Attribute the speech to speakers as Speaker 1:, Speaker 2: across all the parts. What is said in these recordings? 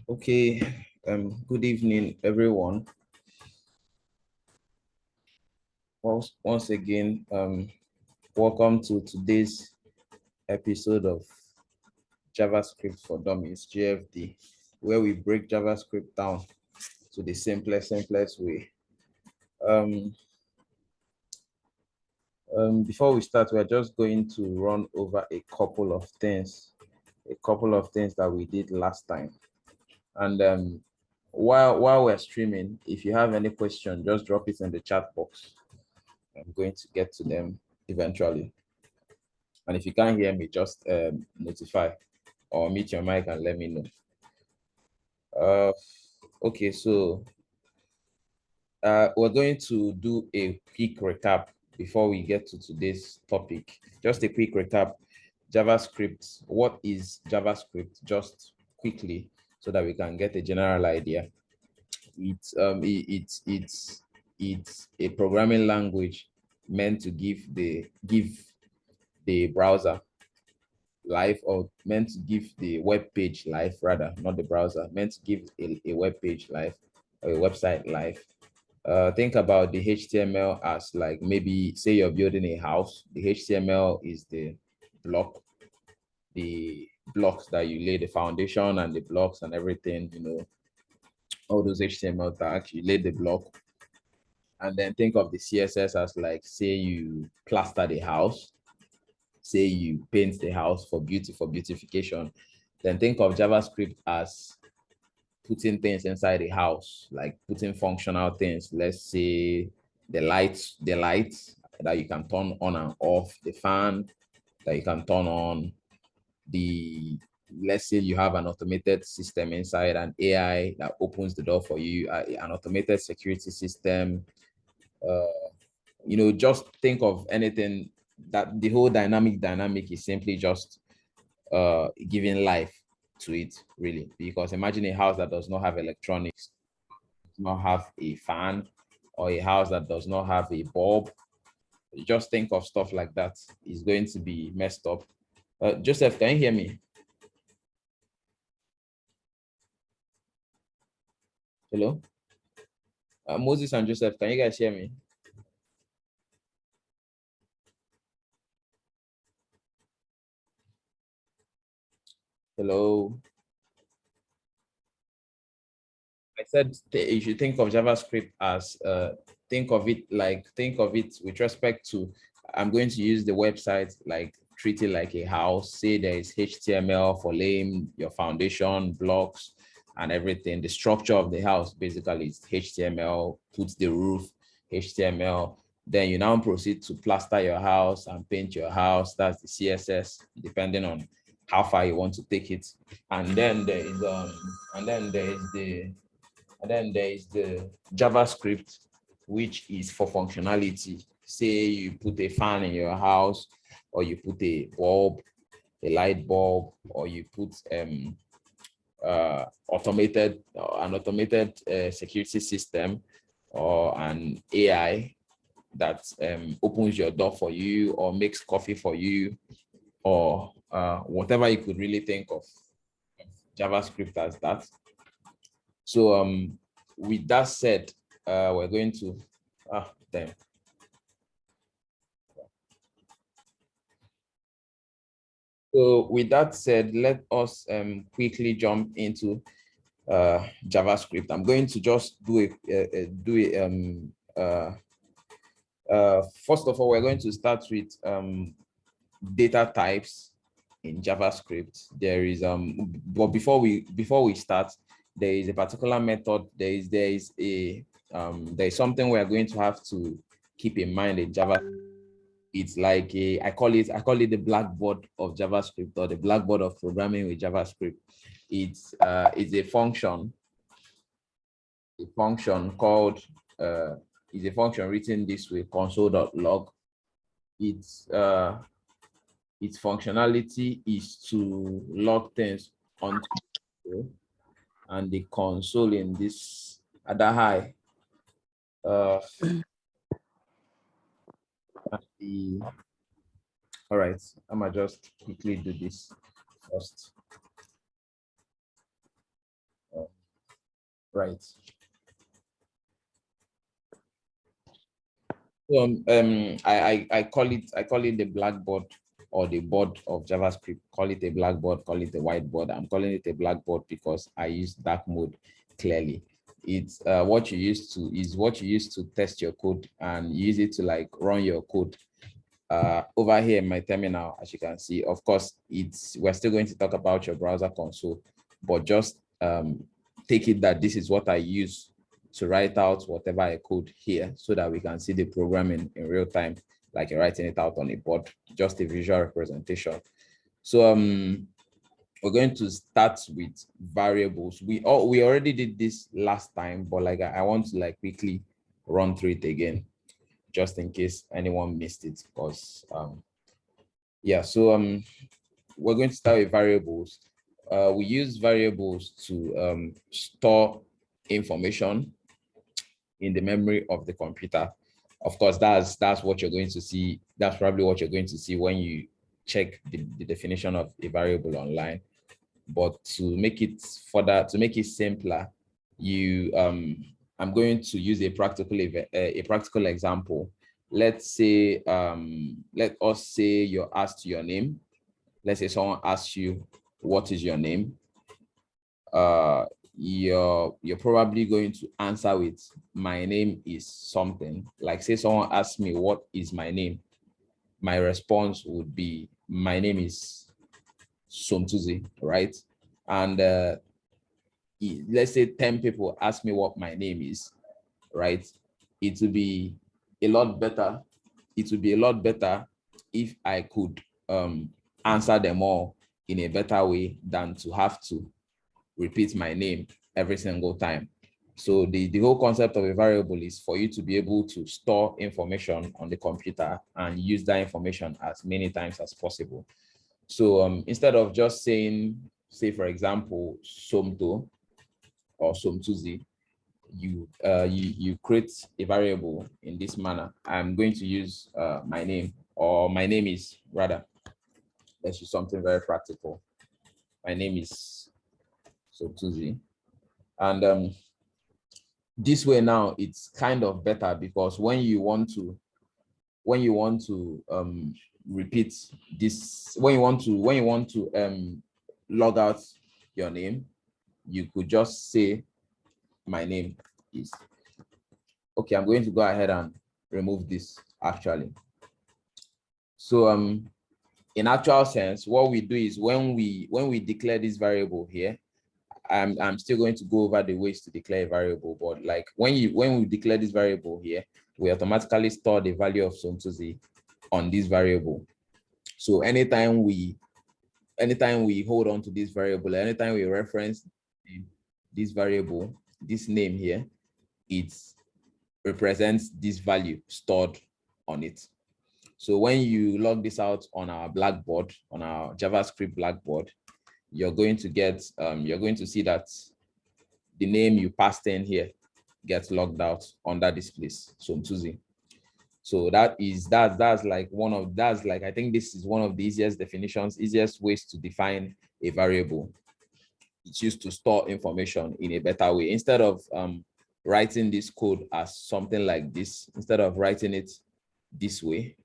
Speaker 1: Okay, good evening, everyone. Once again, welcome to today's episode of JavaScript for Dummies, JFD, where we break JavaScript down to the simplest way. Um, Before we start, we're just going to run over a couple of things that we did last time. And while we're streaming, if you have any question, just drop it in the chat box. I'm going to get to them eventually. And if you can't hear me, just notify or mute your mic and let me know. Okay, so we're going to do a quick recap before we get to today's topic. Just a quick recap. JavaScript. What is JavaScript? Just quickly, so that we can get a general idea. It's a programming language meant to give the browser life, or meant to give the web page life, rather, not the browser, meant to give a web page life or a website life. Think about the HTML as, like, maybe say you're building a house. The HTML is the blocks that you lay the foundation, and the blocks and everything, all those HTML tags, you lay the block. And then think of the CSS as, like, say you plaster the house, say you paint the house for beautification. Then think of JavaScript as putting things inside the house, like putting functional things. Let's say the lights that you can turn on and off, the fan that you can turn on, let's say you have an automated system inside, an AI that opens the door for you, an automated security system. Just think of anything that the whole dynamic is simply just giving life to it, really. Because imagine a house that does not have electronics, does not have a fan, or a house that does not have a bulb. You just think of stuff like that. Is going to be messed up. Joseph, can you hear me? Hello? Moses and Joseph, can you guys hear me? Hello? I said you should think of JavaScript as think of it with respect to, I'm going to use the website, like treat it like a house. Say there is HTML for laying your foundation blocks and everything. The structure of the house basically is HTML, puts the roof, HTML. Then you now proceed to plaster your house and paint your house. That's the CSS, depending on how far you want to take it. And then there is the JavaScript, which is for functionality. Say you put a fan in your house, or you put a light bulb, or you put an automated security system, or an AI that opens your door for you, or makes coffee for you, or whatever you could really think of JavaScript as that. So with that said, we're going to damn. So with that said, let us quickly jump into JavaScript. I'm going to just first of all, we're going to start with data types in JavaScript. There is but before we start, there is a particular method. There is something we are going to have to keep in mind in Java. It's like I call it the blackboard of JavaScript, or the blackboard of programming with JavaScript. It's a function called is a function written this way: console.log. Its functionality is to log things onto console, and the console in this other high. All right, I'm gonna just quickly do this first. Right. I call it the blackboard or the board of JavaScript. Call it a blackboard, call it a whiteboard. I'm calling it a blackboard because I use dark mode clearly. It's what you use to test your code and use it to like run your code. Over here in my terminal, as you can see, of course, we're still going to talk about your browser console, but just take it that this is what I use to write out whatever I code here so that we can see the program in real time, like you're writing it out on a board, just a visual representation. So we're going to start with variables. We already did this last time, but like I want to like quickly run through it again, just in case anyone missed it, because yeah, so we're going to start with variables. We use variables to store information in the memory of the computer. Of course, that's what you're going to see. That's probably what you're going to see when you check the definition of a variable online. But to make it further, to make it simpler, I'm going to use a practical example. Let's say let us say you're asked your name. Let's say someone asks you, what is your name? You're probably going to answer with, my name is something. Like say someone asks me, what is my name? My response would be, my name is Somtuzy, right? And let's say 10 people ask me what my name is, right? It would be a lot better. It would be a lot better if I could answer them all in a better way than to have to repeat my name every single time. So the whole concept of a variable is for you to be able to store information on the computer and use that information as many times as possible. So instead of just saying, say for example, Somto or Somtuzy, you create a variable in this manner. I'm going to use my name, or my name is, rather, let's use something very practical. My name is Somtuzy. And this way now it's kind of better, because when you want to repeat this, when you want to log out your name, you could just say, my name is. Okay, I'm going to go ahead and remove this actually. So in actual sense, what we do is when we declare this variable here, I'm still going to go over the ways to declare a variable, but like when we declare this variable here, we automatically store the value of Somtuzy on this variable. So anytime we hold on to this variable, anytime we reference this variable, this name here, it represents this value stored on it. So when you log this out on our blackboard, on our JavaScript blackboard, you're going to see that the name you passed in here gets logged out under this place, Somtuzy. So that's like I think this is one of the easiest ways to define a variable. It's used to store information in a better way. Instead of writing this code as something like this, instead of writing it this way,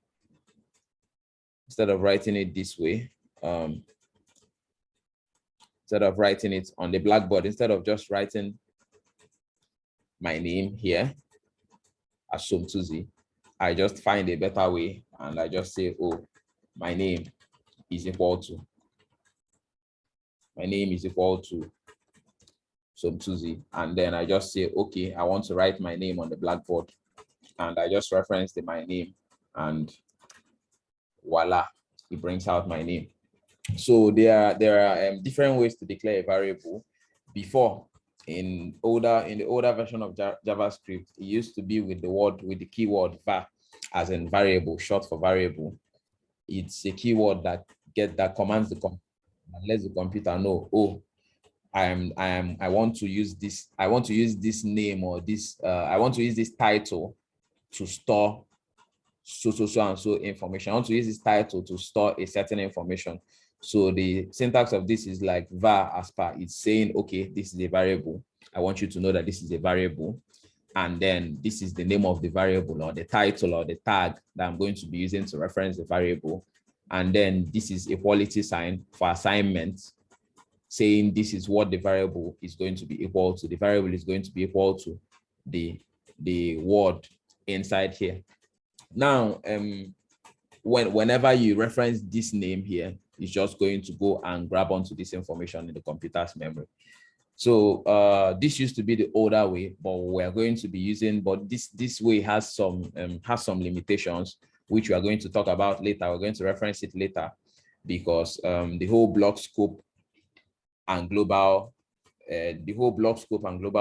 Speaker 1: instead of writing it on the blackboard, instead of just writing my name here as Somtuzy, I just find a better way and I just say, oh, my name is equal to Somtuzy, and then I just say, okay, I want to write my name on the blackboard, and I just reference my name, and voila, it brings out my name. So there are different ways to declare a variable. Before, in the older version of JavaScript, it used to be with the keyword var, as in variable, short for variable. It's a keyword that commands the computer, and lets the computer know, oh, I want to use this name, or this I want to use this title to store so and so information. I want to use this title to store a certain information. So the syntax of this is like var as per. It's saying, okay, this is a variable. I want you to know that this is a variable. And then this is the name of the variable or the title or the tag that I'm going to be using to reference the variable. And then this is equality sign for assignment, saying this is what the variable is going to be equal to. The variable is going to be equal to the word inside here. Now, whenever you reference this name here, it's just going to go and grab onto this information in the computer's memory. So this used to be the older way, but we're going to be using, but this way has some limitations, which we are going to talk about later. We're going to reference it later, because the whole block scope and global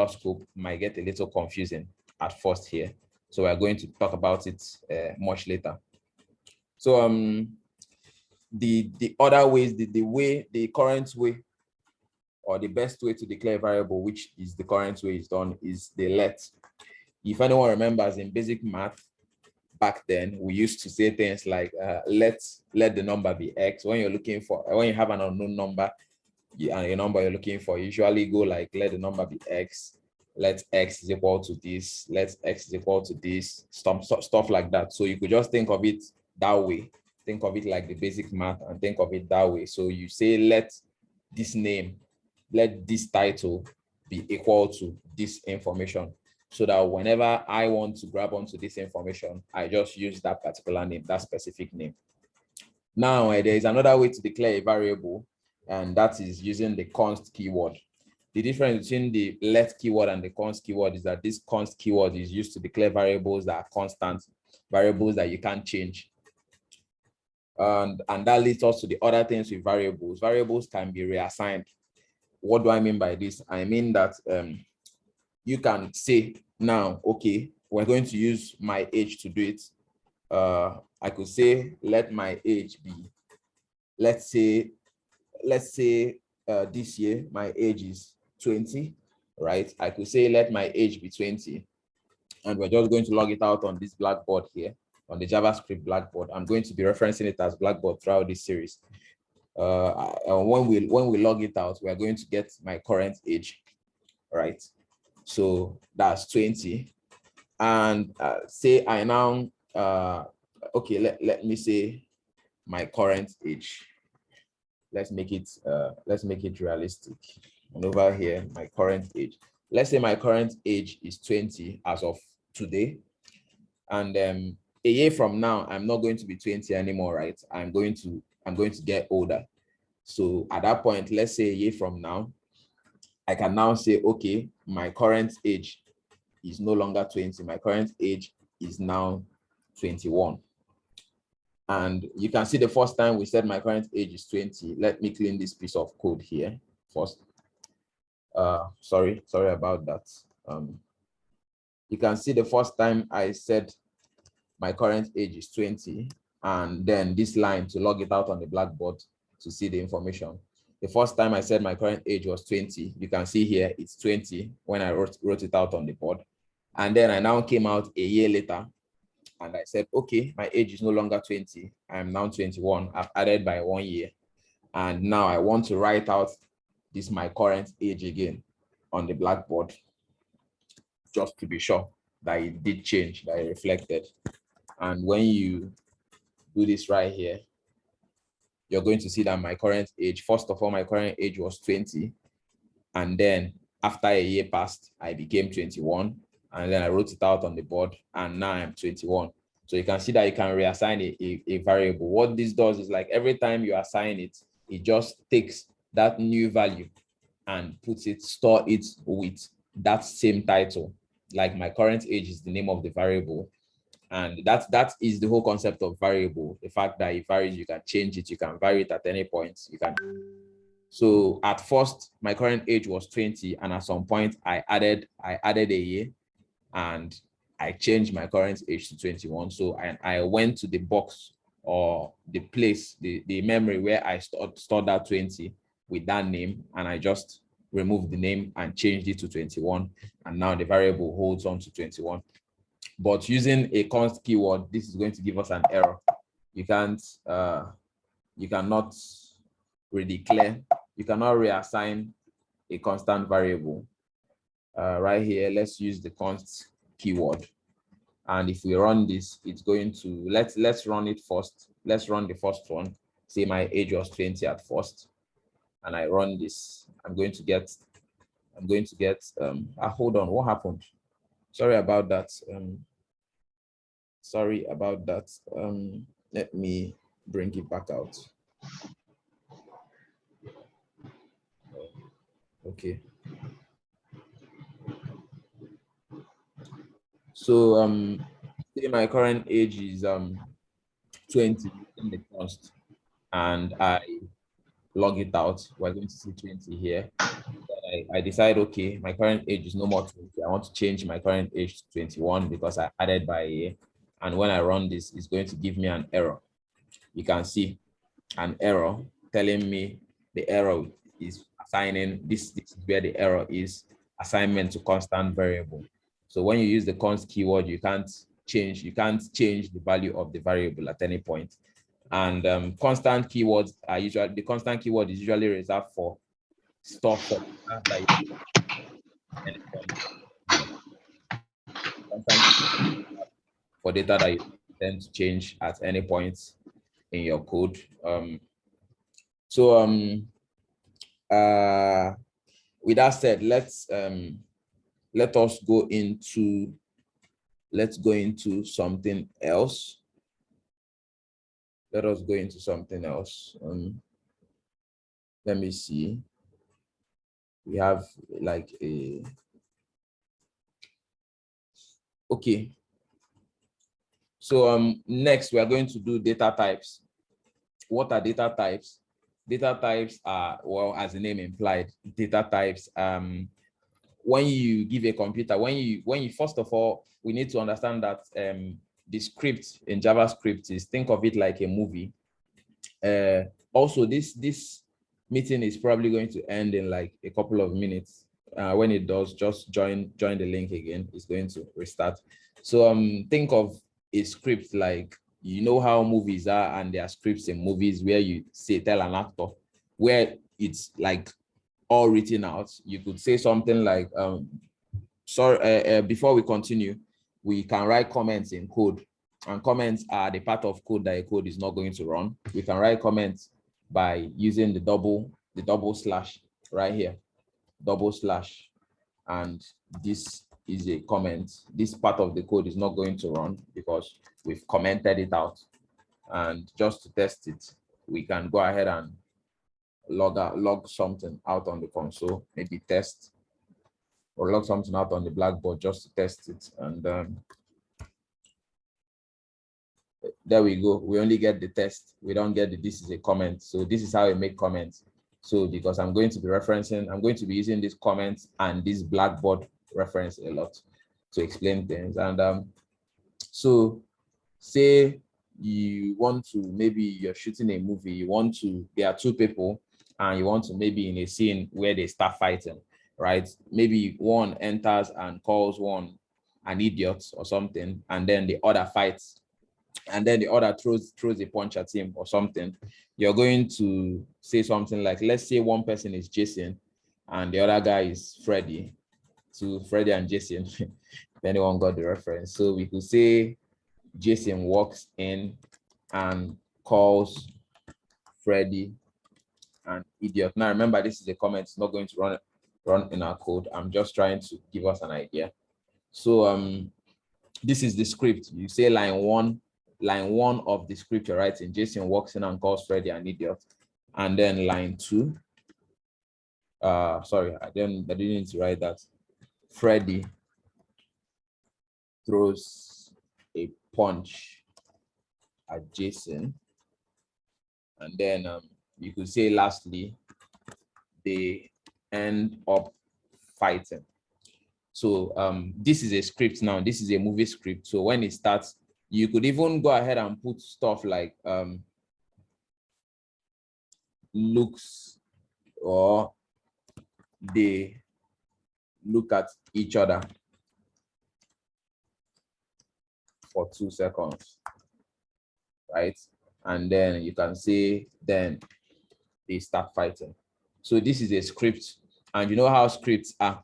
Speaker 1: scope might get a little confusing at first here. So we're going to talk about it much later. So the other ways, the current way, or the best way to declare a variable, which is the current way is done, is the let. If anyone remembers, in basic math back then, we used to say things like let the number be x. When you're looking for, when you have an unknown number and a number you're looking for, you usually go like, let the number be x, let x is equal to this, let x is equal to this, stuff like that. So you could just think of it that way. Think of it like the basic math and think of it that way. So you say, let this name, let this title be equal to this information, so that whenever I want to grab onto this information, I just use that particular name, that specific name. Now, there is another way to declare a variable, and that is using the const keyword. The difference between the let keyword and the const keyword is that this const keyword is used to declare variables that are constant, variables that you can't change. And that leads us to the other things with variables. Variables can be reassigned. What do I mean by this? I mean that you can say now, okay, we're going to use my age to do it. I could say, let my age be, let's say this year, my age is 20, right? I could say, let my age be 20. And we're just going to log it out on this blackboard here, on the JavaScript blackboard. I'm going to be referencing it as blackboard throughout this series. When we log it out, we are going to get my current age, right? So that's 20. And say I now, okay, let me say my current age. Let's make it realistic. And over here, my current age. Let's say my current age is 20 as of today. And a year from now, I'm not going to be 20 anymore, right? I'm going to get older. So at that point, let's say a year from now, I can now say, okay, my current age is no longer 20. My current age is now 21. And you can see the first time we said my current age is 20. Let me clean this piece of code here first. Sorry about that. You can see the first time I said my current age is 20, and then this line to log it out on the blackboard to see the information. The first time I said my current age was 20, you can see here it's 20 when I wrote it out on the board. And then I now came out a year later and I said, okay, my age is no longer 20. I'm now 21. I've added by 1 year. And now I want to write out this my current age again on the blackboard, just to be sure that it did change, that it reflected. And when you do this right here, you're going to see that my current age, first of all, my current age was 20. And then after a year passed, I became 21. And then I wrote it out on the board, and now I'm 21. So you can see that you can reassign a variable. What this does is, like, every time you assign it, it just takes that new value and puts it, store it with that same title. Like, my current age is the name of the variable. And that is the whole concept of variable. The fact that it varies, you can change it, you can vary it at any point. You can. So at first, my current age was 20, and at some point I added a year, and I changed my current age to 21. So I went to the box, or the place, the memory where I stored that 20 with that name, and I just removed the name and changed it to 21. And now the variable holds on to 21. But using a const keyword, this is going to give us an error. You cannot redeclare. You cannot reassign a constant variable. Right here, let's use the const keyword. And if we run this, it's going to, let's run it first. Let's run the first one. Say my age was 20 at first. And I run this. I'm going to get, hold on, what happened? Sorry about that. Let me bring it back out. Okay. So say my current age is 20 in the const, and I log it out. We're going to see 20 here. I decide, okay, my current age is no more 20. I want to change my current age to 21 because I added by a year. And when I run this, it's going to give me an error. You can see an error telling me the error is assigning, this is where the error is, assignment to constant variable. So when you use the const keyword, you can't change the value of the variable at any point. And constant keywords are usually, the constant keyword is usually reserved for stuff for data that you tend to change at any point in your code. With that said, let us go into something else. Let us go into something else. Let me see. We have like a, okay. So next we are going to do data types. What are data types? Data types are, well, as the name implied, data types. When you give a computer, when you first of all, we need to understand that the script in JavaScript is, think of it like a movie. Also, this meeting is probably going to end in like a couple of minutes. When it does, just join the link again. It's going to restart. So think of a script like, you know how movies are, and there are scripts in movies where you say, tell an actor, where it's like all written out. You could say something like, before we continue, we can write comments in code, and comments are the part of code that a code is not going to run. We can write comments by using the double slash right here, double slash, and this is a comment. This part of the code is not going to run because we've commented it out. And just to test it, we can go ahead and log something out on the console, maybe test, or log something out on the blackboard just to test it. And there we go. We only get the test. We don't get the, this is a comment. So this is how I make comments. So because I'm going to be using this comment and this blackboard reference a lot to explain things. And so say you want to, maybe you're shooting a movie, there are two people, and you want to maybe in a scene where they start fighting, right? Maybe one enters and calls one an idiot or something, and then the other fights, and then the other throws a punch at him or something. You're going to say something like, let's say one person is Jason and the other guy is Freddy. To Freddy and Jason, if anyone got the reference. So we could say Jason walks in and calls Freddy an idiot. Now remember, this is a comment, it's not going to run in our code. I'm just trying to give us an idea. So this is the script. You say line one of the script you're writing, Jason walks in and calls Freddy an idiot. And then line 2, sorry, I didn't need to write that. Freddy throws a punch at Jason. And then you could say lastly, they end up fighting. So this is a script now. This is a movie script. So when it starts, you could even go ahead and put stuff like looks, or they look at each other for 2 seconds, right? And then you can say, then they start fighting. So this is a script, and you know how scripts are.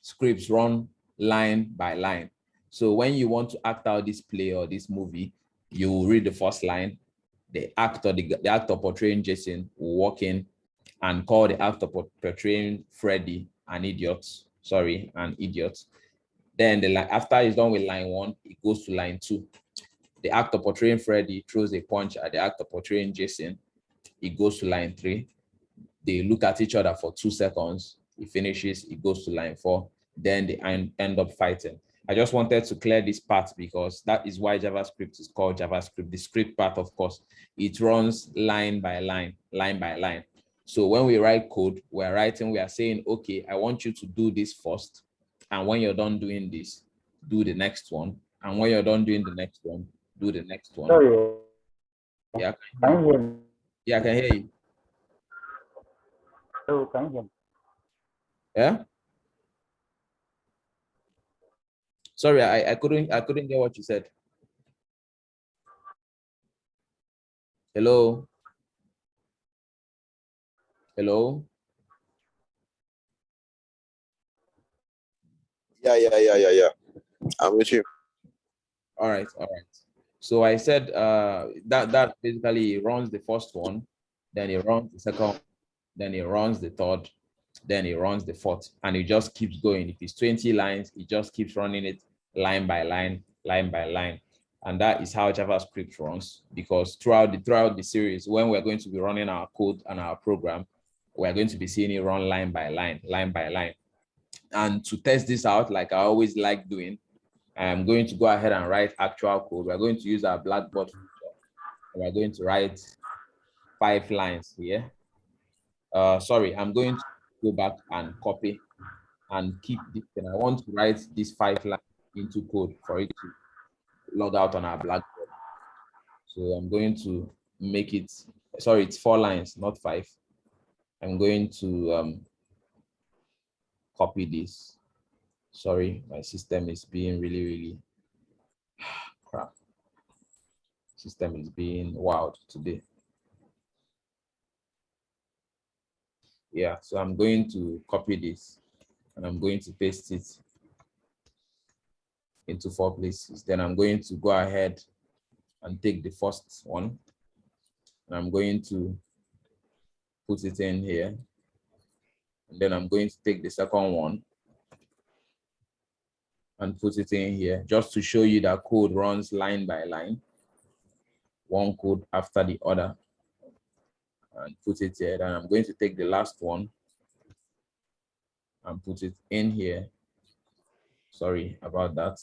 Speaker 1: Scripts run line by line. So when you want to act out this play or this movie, you will read the first line. The actor portraying Jason will walk in and call the actor portraying Freddy an idiot. Sorry, an idiot. Then after he's done with line 1, it goes to line 2. The actor portraying Freddy throws a punch at the actor portraying Jason. It goes to line 3. They look at each other for 2 seconds. It finishes, it goes to line 4. Then they end up fighting. I just wanted to clear this part because that is why JavaScript is called JavaScript. The script part, of course, it runs line by line, line by line. So when we write code, we are saying, okay, I want you to do this first. And when you're done doing this, do the next one. And when you're done doing the next one, do the next one.
Speaker 2: Sorry.
Speaker 1: Yeah,
Speaker 2: Can you hear me?
Speaker 1: yeah, I can hear you.
Speaker 2: Hello, can you hear me?
Speaker 1: Yeah. Sorry, I couldn't get what you said. Hello. Hello.
Speaker 3: Yeah. I'm with you.
Speaker 1: All right. So I said that basically runs the first one, then it runs the second, then it runs the third, then it runs the fourth, and it just keeps going. If it's 20 lines, it just keeps running it line by line, line by line. And that is how JavaScript runs, because throughout the series, when we're going to be running our code and our program, we're going to be seeing it run line by line, line by line. And to test this out, like I always like doing, I'm going to go ahead and write actual code. We're going to use our Blackboard feature. We're going to write 5 lines here. Sorry, I'm going to go back and copy and keep this. And I want to write these 5 lines into code for it to log out on our Blackboard. So I'm going to make it, sorry, it's 4 lines, not 5. I'm going to copy this. Sorry, my system is being really crap. System is being wild today. Yeah, so I'm going to copy this and I'm going to paste it into 4 places. Then I'm going to go ahead and take the first one and I'm going to put it in here. And then I'm going to take the second one and put it in here, just to show you that code runs line by line, one code after the other, and put it here. Then I'm going to take the last one and put it in here. Sorry about that.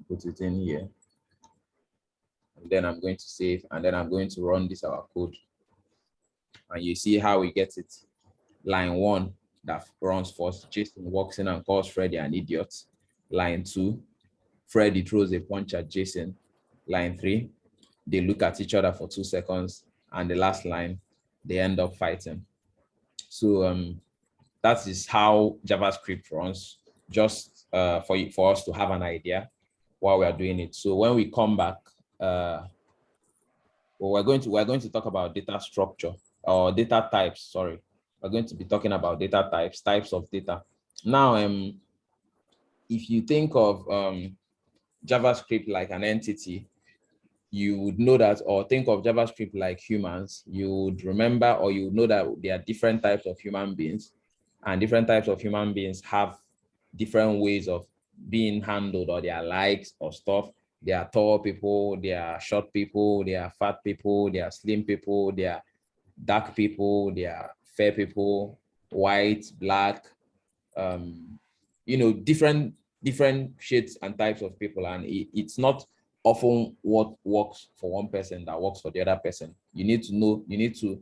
Speaker 1: Put it in here. And then I'm going to save, and then I'm going to run this our code. And you see how we get it. Line 1 that runs first, Jason walks in and calls Freddy an idiot. Line 2, Freddy throws a punch at Jason. Line 3, they look at each other for 2 seconds. And the last line, they end up fighting. So that is how JavaScript runs, just for us to have an idea while we are doing it. So when we come back, well, we're going to talk about data structure or data types. Sorry, we're going to be talking about data types of data. Now, if you think of JavaScript like an entity, you would know that, or think of JavaScript like humans, you would remember, or you would know that there are different types of human beings, and different types of human beings have different ways of being handled, or their likes or stuff. There are tall people, there are short people, there are fat people, there are slim people, there are dark people, there are fair people, white, black, different shades and types of people. And it's not often what works for one person that works for the other person. You need to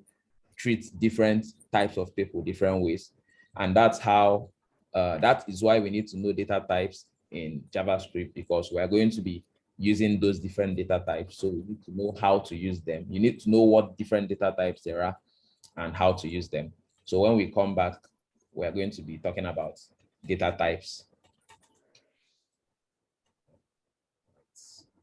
Speaker 1: treat different types of people different ways. And that's how, that is why we need to know data types in JavaScript, because we are going to be using those different data types. So we need to know how to use them. You need to know what different data types there are and how to use them. So when we come back, we're going to be talking about data types.